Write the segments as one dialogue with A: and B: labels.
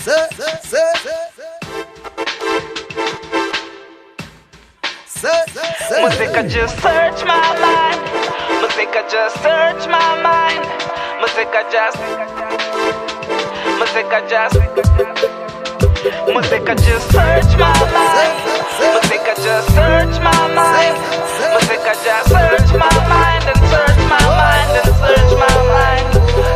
A: Music just search my mind. Music just search my mind. Music just search my mind. Music just search my mind. Music just search my mind and search my mind and search my mind.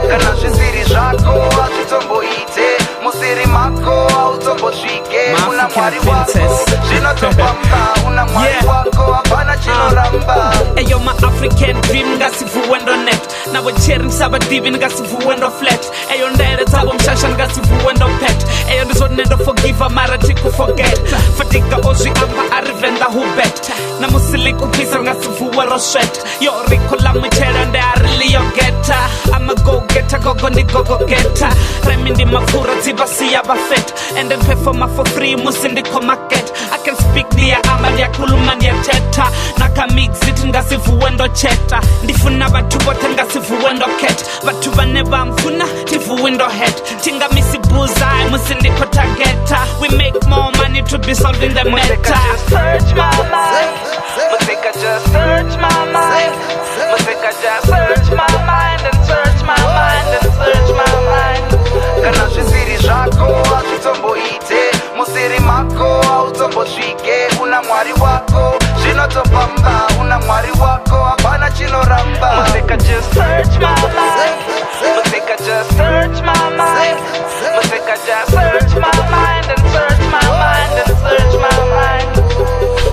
A: Kana zvisiri zvako hazvitomboite, musiri mako hautombosvike. Una mwari wako zvinotopamba, una mwari wako hapana chinoramba.
B: Ayo my African dream ngasivuwendo net, nawe cheri nsabadivi ngasivuwendo flat. Ayo ndere tabo mshasha ngasivuwendo pet. Ayo ndizonendo forgive mara tiku forget. Fatika ozwi amba arivenda hubet. Na musiliku pisa ngasivuwa roshet. Yo riko la mchera nde arili yo geta. I'm a go getter, go ni go getter. Remi ndi mafura tibasi ya bafet. And then pay for my for free musindi ko market. I can speak niya ama niya kuluma niya teta. Naka mix it ngasivuwendo cheta. Ndifuna batu bote ngasivuwendo ket. Batu baneba mfuna tivuwendo head. Tinga misi bullseye musindi ko targeta. We make more money to be solving the matter.
A: Search my mind. Music just search my mind. Music just search my mind and search my mind and search my mind. Kana zvisiri zvako hazvitomboite, musiri mako hautombosvike. Una mwari wako zvinotopamba, una mwari wako hapana chinoramba. Music just search my mind. Music just search my mind. Music just search my mind and search my mind and search my mind.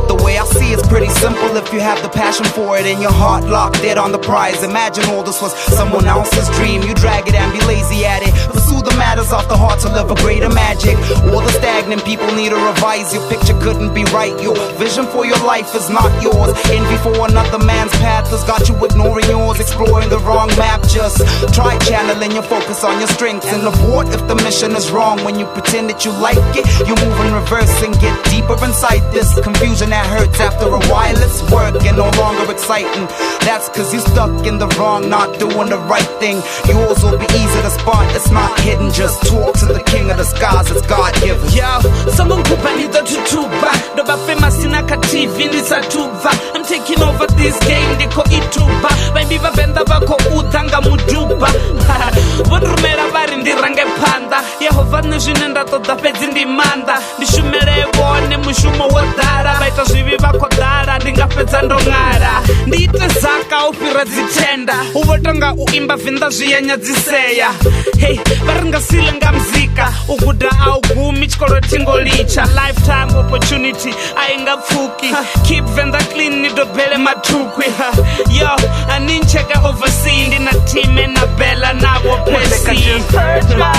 C: The way I see it's pretty simple if you have the passion for it and your heart locked dead on the prize. Imagine all this was someone else's dream. You drag it and be lazy at it. Pursue the matters of the heart to live a greater magic. All the stagnant people need to revise. Your picture couldn't be right. Your vision for your life is not yours. Envy for another man's path has got you ignoring yours. Exploring the wrong map. Just try channeling your focus on your strengths and abort if the mission is wrong. When you pretend that you like it, you move in reverse and get deeper inside this confusion that hurts after a while. It's work and no longer exciting. That's cause you stuck in the wrong, not doing the right thing. Yours will be easy to spot, it's not hidden. Just talk to the king of the skies, it's God-given.
B: Yo, someone kupa nida tutuba. Doba famous in a TV nisa tuba. I'm taking over this game, diko ituba. Baby vavenda vako udanga muduba. Vonrumera vari ndirange panda. Yehova nezvinenda toda pedzi ndimanda. Ndishumere vone mushumo wodara. Vaita zvivi vakodara, ndingapedza ndong'ara. Ndiite zaka ufira dzitenda. Uvotanga uimba vinda zviyanyadziseya. Hey, varingasile ngamzika. Uguda augumi chikoro tingolicha. Lifetime opportunity, aingapfuki. Keep venda clean, nidobele matukwi. Yo, anincheka oversee, ndina team enabela nabo pesi.
A: Music just search my